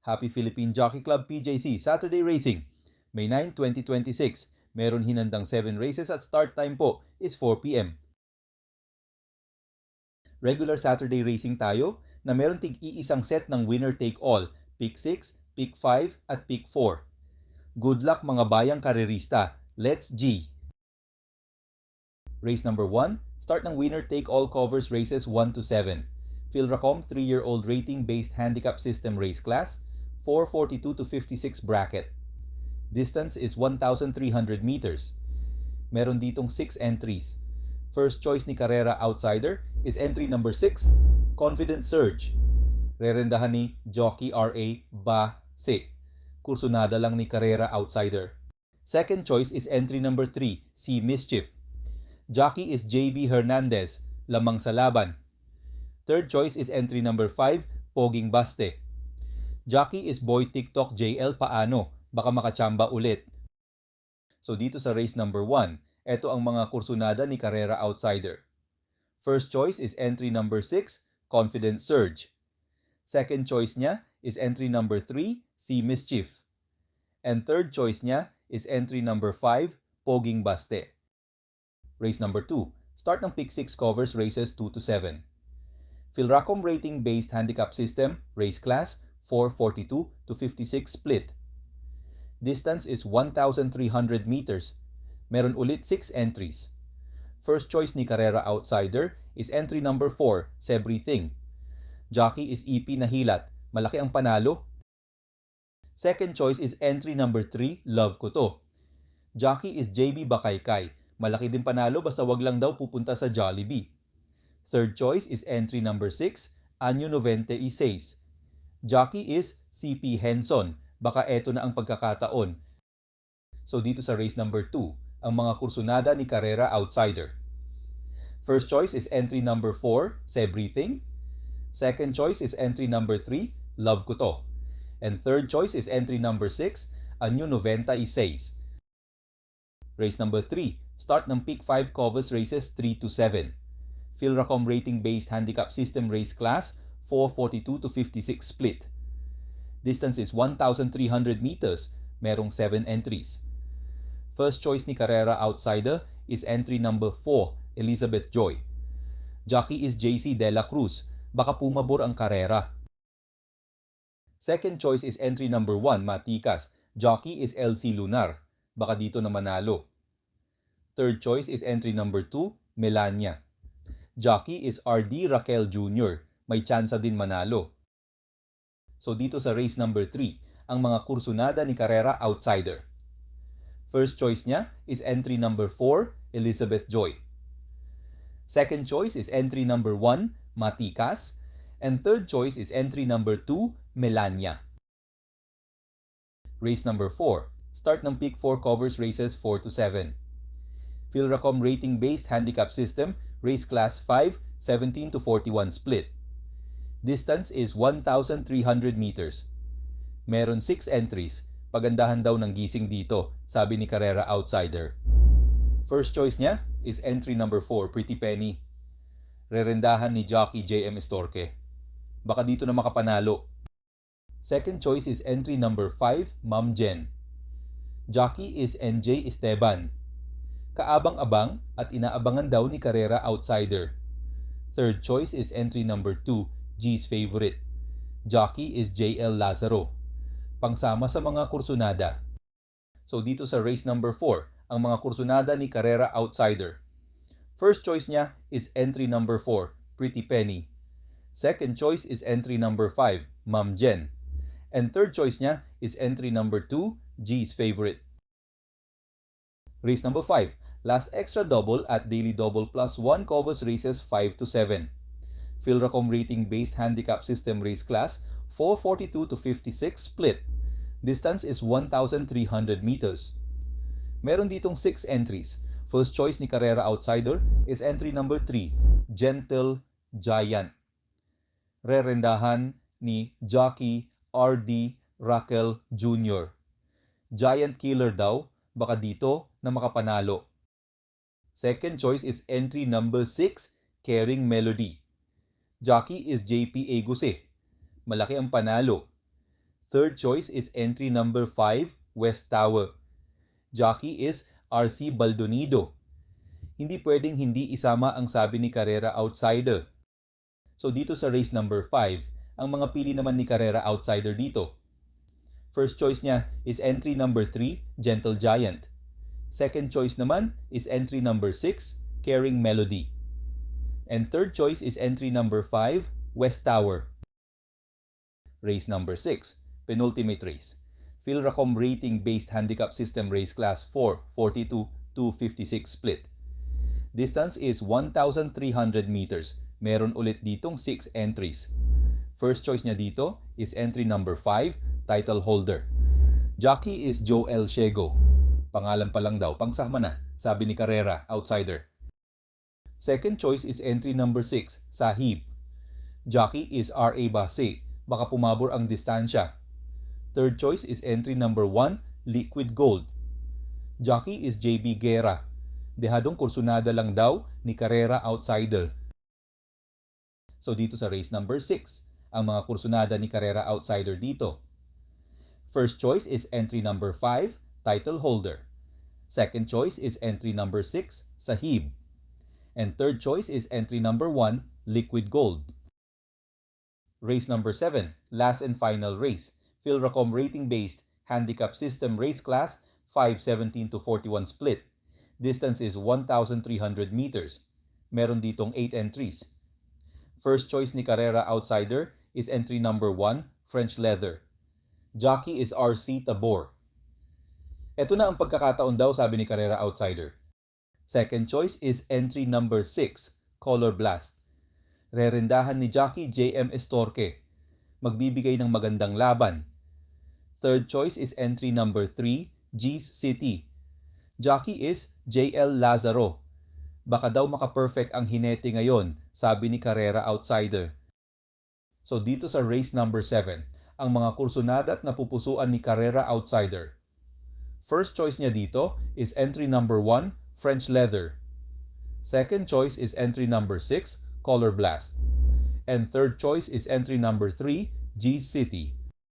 Happy Philippine Jockey Club PJC Saturday Racing. May 9, 2026. Meron hinandang 7 races at start time po is 4 p.m. Regular Saturday racing tayo na meron tig-iisang set ng winner take all, pick 6, pick 5 at pick 4. Good luck mga bayang karerista. Let's G! Race number 1, start ng winner take all covers races 1 to 7. Philracom 3-year-old rating based handicap system race class, 442 to 56 bracket. Distance is 1,300 meters. Meron ditong 6 entries. First choice ni Carrera Outsider is entry number 6, Confident Surge. Rerendahan ni Jockey R.A. Base. Kursunada lang ni Carrera Outsider. Second choice is entry number 3, C Mischief. Jockey is J.B. Hernandez, lamang sa laban. Third choice is entry number 5, Poging Baste. Jockey is Boy TikTok JL Paano, baka makachamba ulit. So dito sa race number 1, ito ang mga kursunada ni Carrera Outsider. First choice is entry number 6, Confident Surge. Second choice niya is entry number 3, C Mischief. And third choice niya is entry number 5, Poging Baste. Race number 2, start ng pick 6 covers races 2 to 7. Philracom rating based handicap system, race class, 442 to 56 split. Distance is 1,300 meters. Meron ulit 6 entries. First choice ni Carrera Outsider is entry number 4, Severything. Jockey is EP Nahilat, malaki ang panalo. Second choice is entry number 3, Love Ko To. Jockey is JB Bakaykay, malaki din panalo basta wag lang daw pupunta sa Jollibee. Third choice is entry number 6, Año 96. Jockey is CP Henson, baka eto na ang pagkakataon. So dito sa race number 2, ang mga kursunada ni Carrera Outsider. First choice is entry number 4, Severything. Second choice is entry number 3, Love Ko To. And third choice is entry number 6, Año 96. Race number 3, start ng pick 5 covers races 3 to 7. Philracom rating based handicap system race class, 442 to 56 split. Distance is 1,300 meters. Merong 7 entries. First choice ni Carrera Outsider is entry number 4, Elizabeth Joy. Jockey is JC De La Cruz, baka pumabor ang karera. Second choice is entry number 1, Matikas. Jockey is LC Lunar, baka dito na manalo. Third choice is entry number 2, Melania. Jockey is RD Raquel Jr., may tsansa din manalo. So dito sa race number 3, ang mga kursunada ni Carrera Outsider. First choice niya is entry number 4, Elizabeth Joy. Second choice is entry number 1, Matikas. And third choice is entry number 2, Melania. Race number 4, start ng pick 4 covers races 4 to 7. Philracom rating based handicap system, race class 5, 17 to 41 split. Distance is 1,300 meters. Meron 6 entries. Pagandahan daw ng gising dito, sabi ni Carrera Outsider. First choice niya is entry number 4, Pretty Penny. Rerendahan ni Jockey JM Estorque. Baka dito na makapanalo. Second choice is entry number 5, Ma'am Jen. Jockey is NJ Esteban. Kaabang-abang at inaabangan daw ni Carrera Outsider. Third choice is entry number 2, G's Favorite. Jockey is JL Lazaro. Pangsama sa mga kursunada. So dito sa race number 4, ang mga kursunada ni Carrera Outsider. First choice niya is entry number 4, Pretty Penny. Second choice is entry number 5, Ma'am Jen. And third choice niya is entry number 2, G's Favorite. Race number 5, last extra double at Daily Double Plus 1 covers races 5 to 7. Philracom rating based handicap system race class, 442 to 56 split. Distance is 1,300 meters. Meron ditong 6 entries. First choice ni Carrera Outsider is entry number 3, Gentle Giant. Rerendahan ni Jockey RD Raquel Jr. Giant Killer daw, baka dito na makapanalo. Second choice is entry number 6, Caring Melody. Jockey is JP Eguse. Malaki ang panalo. Third choice is entry number 5, West Tower. Jockey is RC Baldonido. Hindi pwedeng hindi isama ang sabi ni Carrera Outsider. So dito sa race number 5, ang mga pili naman ni Carrera Outsider dito. First choice niya is entry number 3, Gentle Giant. Second choice naman is entry number 6, Caring Melody. And third choice is entry number 5, West Tower. Race number 6, penultimate race. Philracom rating-based handicap system race class 4, 42 to 56 split. Distance is 1,300 meters. Meron ulit ditong 6 entries. First choice niya dito is entry number 5, title holder. Jockey is Joel Shego. Pangalan pa lang daw, pangsahma na, sabi ni Carrera Outsider. Second choice is entry number 6, Sahib. Jockey is R.A. Base. Baka pumabor ang distansya. Third choice is entry number 1, Liquid Gold. Jockey is J.B. Guerra. Dehadong kursunada lang daw ni Carrera Outsider. So dito sa race number 6, ang mga kursunada ni Carrera Outsider dito. First choice is entry number 5, title holder. Second choice is entry number 6, Sahib. And third choice is entry number 1, Liquid Gold. Race number 7, last and final race. Philracom rating-based handicap system race class 5:17 to 41 split. Distance is 1,300 meters. Meron ditong 8 entries. First choice ni Carrera Outsider is entry number 1, French Leather. Jockey is RC Tabor. Ito na ang pagkakataon daw, sabi ni Carrera Outsider. Second choice is entry number 6, Color Blast. Rerendahan ni jockey JM Estorque. Magbibigay ng magandang laban. Third choice is entry number 3, G's City. Jockey is JL Lazaro. Baka daw maka-perfect ang hinete ngayon, sabi ni Carrera Outsider. So dito sa race number 7, ang mga kursunada at napupusuan ni Carrera Outsider. First choice niya dito is entry number 1, French Leather. Second choice is entry number 6, Color Blast. And third choice is entry number 3, G's City.